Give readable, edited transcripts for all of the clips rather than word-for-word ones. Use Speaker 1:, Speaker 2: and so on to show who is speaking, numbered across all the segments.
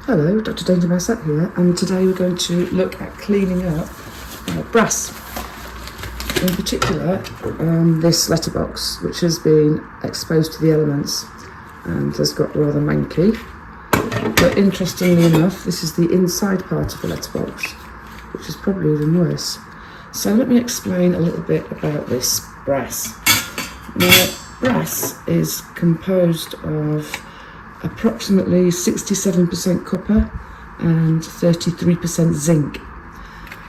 Speaker 1: Hello, Dr. Danger Mousette here, and today we're going to look at cleaning up brass. In particular, this letterbox, which has been exposed to the elements and has got rather manky. But interestingly enough, this is the inside part of the letterbox, which is probably even worse. So let me explain a little bit about this brass. Now, brass is composed of approximately 67% copper and 33% zinc.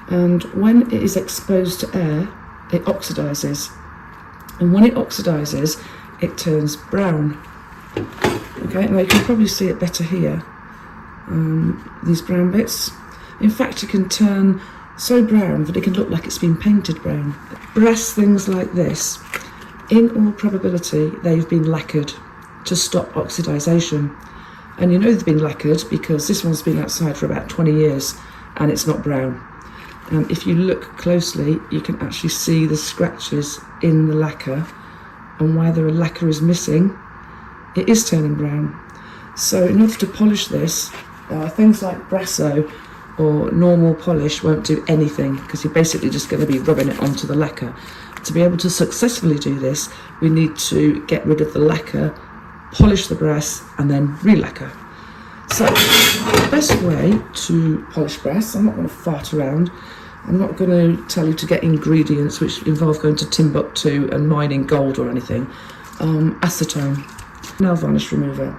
Speaker 1: And when it is exposed to air, it oxidizes. And when it oxidizes, it turns brown. Okay, now you can probably see it better here. These brown bits. In fact, it can turn so brown that it can look like it's been painted brown. Brass things like this, in all probability, they've been lacquered to stop oxidisation. And you know they've been lacquered because this one's been outside for about 20 years and it's not brown. And if you look closely, you can actually see the scratches in the lacquer, and where the lacquer is missing, it is turning brown. So in order to polish this, things like Brasso or normal polish won't do anything because you're basically just going to be rubbing it onto the lacquer. To be able to successfully do this, we need to get rid of the lacquer, polish the brass, and then re-lacquer. So the best way to polish brass, I'm not going to fart around, I'm not going to tell you to get ingredients which involve going to Timbuktu and mining gold or anything. Acetone, nail varnish remover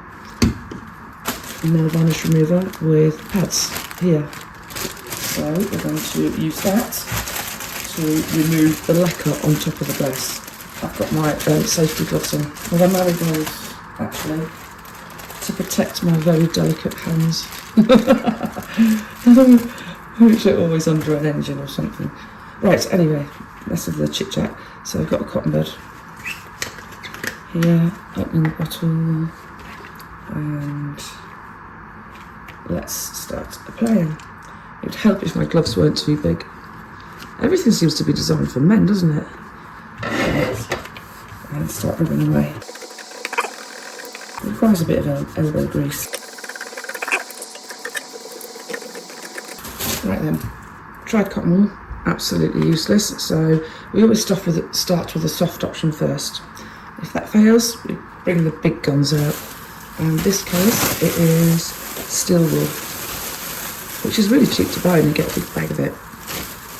Speaker 1: with pads here. So we're going to use that to remove the lacquer on top of the brass. I've got my safety gloves on. Well, they're marigolds, actually, to protect my very delicate hands, which are always under an engine or something. Right, anyway, less of the chit chat. So I've got a cotton bud here, opening the bottle, and let's start applying. It would help if my gloves weren't too big. Everything seems to be designed for men, doesn't it? Right. And start rubbing away. It requires a bit of elbow grease. Right then, dried cotton wool, absolutely useless. So we always start with a soft option first. If that fails, we bring the big guns out. In this case, it is steel wool, which is really cheap to buy and you get a big bag of it.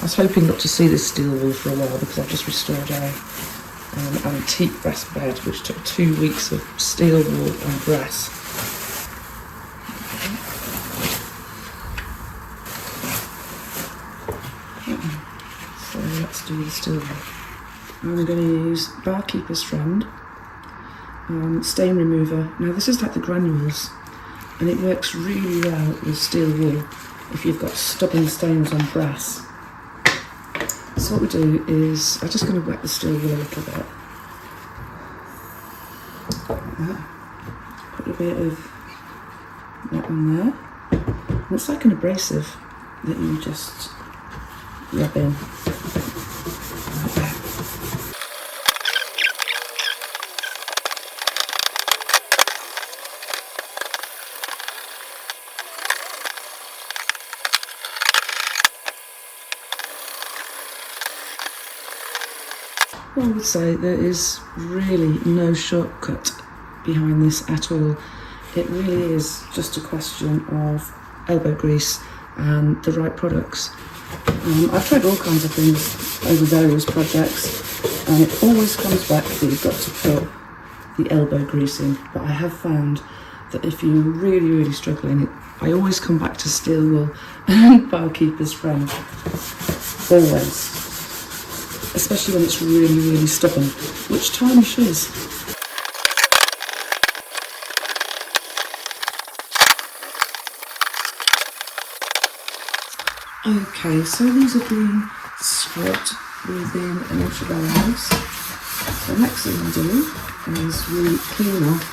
Speaker 1: I was hoping not to see this steel wool for a while because I've just restored an antique brass bed which took 2 weeks of steel wool and brass. So let's do the steel wool. I'm going to use Barkeeper's Friend stain remover. Now this is like the granules and it works really well with steel wool if you've got stubborn stains on brass. So what we do is, I'm just going to wet the steel wool a little bit. Put a bit of that on there. And it's like an abrasive that you just rub in. Like that. I would say there is really no shortcut behind this at all. It really is just a question of elbow grease and the right products. I've tried all kinds of things over various projects and it always comes back that you've got to put the elbow grease in, but I have found that if you're really struggling, I always come back to steel wool and Barkeeper's Friend. Always. Especially when it's really stubborn, which tarnish is. Okay, so these have been scrubbed within an inch of our house. The next thing we do is we clean off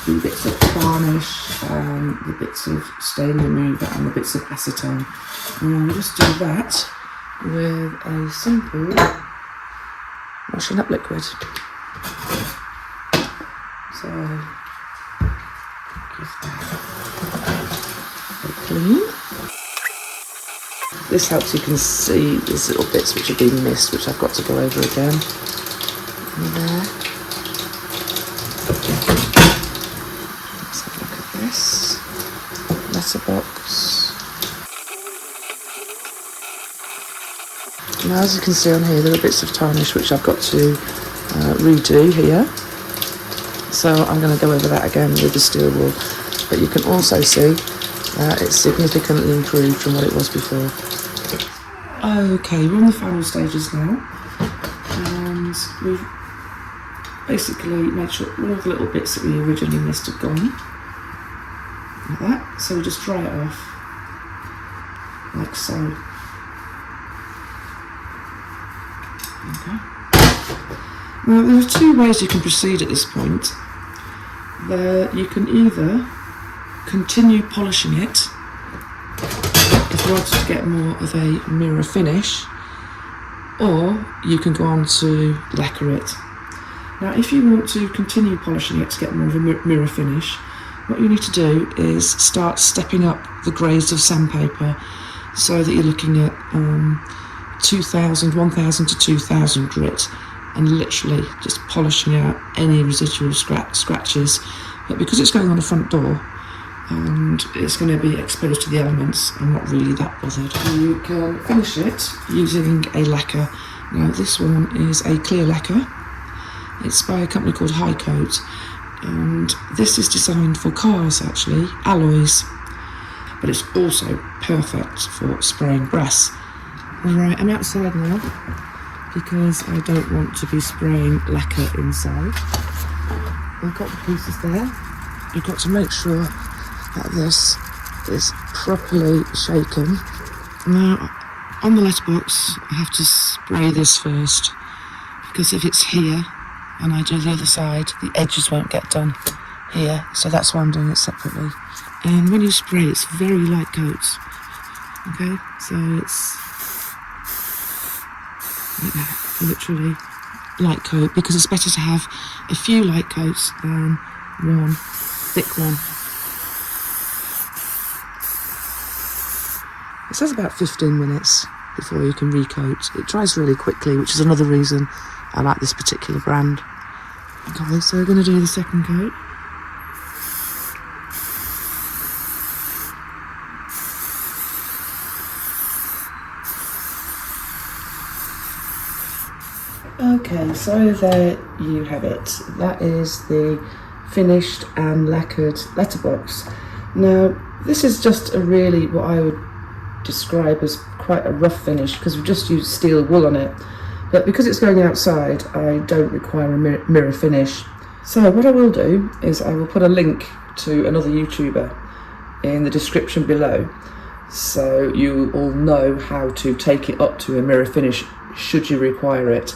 Speaker 1: the bits of tarnish, the bits of stain remover and the bits of acetone. And we'll just do that with a simple washing up liquid. So give that clean. This helps you can see these little bits which have been missed, which I've got to go over again. And there. Let's have a look at this. Letterbox. Now, as you can see on here, there are bits of tarnish which I've got to redo here. So I'm going to go over that again with the steel wool. But you can also see it's significantly improved from what it was before. Okay, we're on the final stages now. And we've basically made sure all the little bits that we originally missed have gone. Like that. So we just dry it off. Like so. Okay. Now there are two ways you can proceed at this point. You can either continue polishing it if you wanted to get more of a mirror finish, or you can go on to lacquer it. Now if you want to continue polishing it to get more of a mirror finish, what you need to do is start stepping up the grades of sandpaper so that you're looking at 1000 to 2000 grit, and literally just polishing out any residual scratches. But because it's going on a front door and it's going to be exposed to the elements, I'm not really that bothered. You can finish it using a lacquer. Now this one is a clear lacquer. It's by a company called High Coat, and this is designed for cars actually, alloys, but it's also perfect for spraying brass. Alright, I'm outside now because I don't want to be spraying lacquer inside. I've got the pieces there. You've got to make sure that this is properly shaken. Now, on the letterbox, I have to spray this first, because if it's here and I do the other side, the edges won't get done here, so that's why I'm doing it separately. And when you spray, it's very light coats. Okay, so it's like that, literally light coat, because it's better to have a few light coats than one thick one. It says about 15 minutes before you can recoat. It dries really quickly, which is another reason I like this particular brand. Okay, so we're going to do the second coat. Okay, so there you have it. That is the finished and lacquered letterbox. Now, this is just a really, what I would describe as quite a rough finish, because we've just used steel wool on it. But because it's going outside, I don't require a mirror finish. So what I will do is I will put a link to another YouTuber in the description below, so you all know how to take it up to a mirror finish should you require it.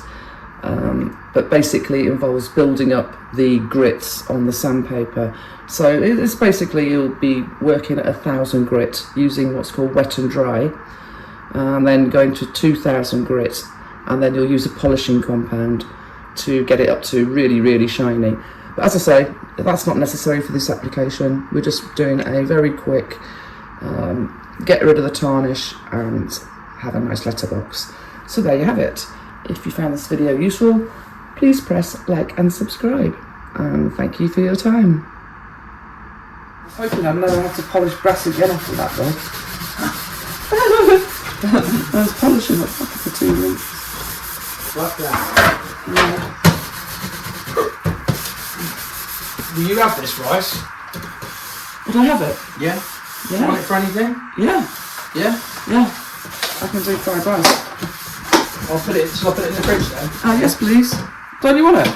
Speaker 1: But basically it involves building up the grits on the sandpaper. So it's basically, you'll be working at 1000 grit using what's called wet and dry, and then going to 2000 grit, and then you'll use a polishing compound to get it up to really, really shiny. But as I say, that's not necessary for this application. We're just doing a very quick get rid of the tarnish and have a nice letterbox. So there you have it. If you found this video useful, please press like and subscribe, and thank you for your time. I'm hoping I'll never have to polish brass again after that though. I was polishing it for 2 weeks.
Speaker 2: Like that?
Speaker 1: Yeah.
Speaker 2: Will you have this rice?
Speaker 1: Would I have it?
Speaker 2: Yeah?
Speaker 1: Yeah.
Speaker 2: Want it for anything?
Speaker 1: Yeah.
Speaker 2: Yeah?
Speaker 1: Yeah. I can do fried rice.
Speaker 2: Shall I put it in the fridge then?
Speaker 1: Oh, yes please. Don't you want it?
Speaker 2: No,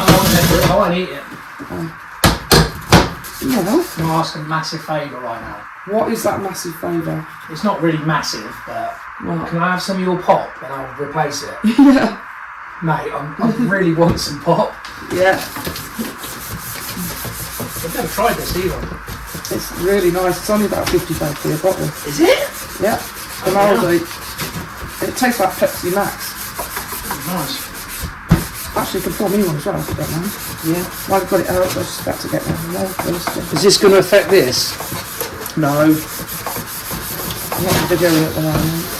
Speaker 2: I won't eat it.
Speaker 1: Yeah.
Speaker 2: I'm going to ask a massive favour right now.
Speaker 1: What is that massive favour?
Speaker 2: It's not really massive, but
Speaker 1: What?
Speaker 2: can I have some of your pop and I'll replace it?
Speaker 1: Yeah.
Speaker 2: Mate, I really want some pop.
Speaker 1: Yeah.
Speaker 2: I've never tried this either.
Speaker 1: It's really nice. It's only about 55p a bottle.
Speaker 2: Is it?
Speaker 1: Yeah. From Aldi. It tastes like Pepsi Max.
Speaker 2: Nice.
Speaker 1: Actually, you can pour me one as well if you don't mind.
Speaker 2: Yeah.
Speaker 1: Well, I've got it out, so I was just about to get that.
Speaker 2: Is this going to affect this?
Speaker 1: No. I'm not videoing at the moment.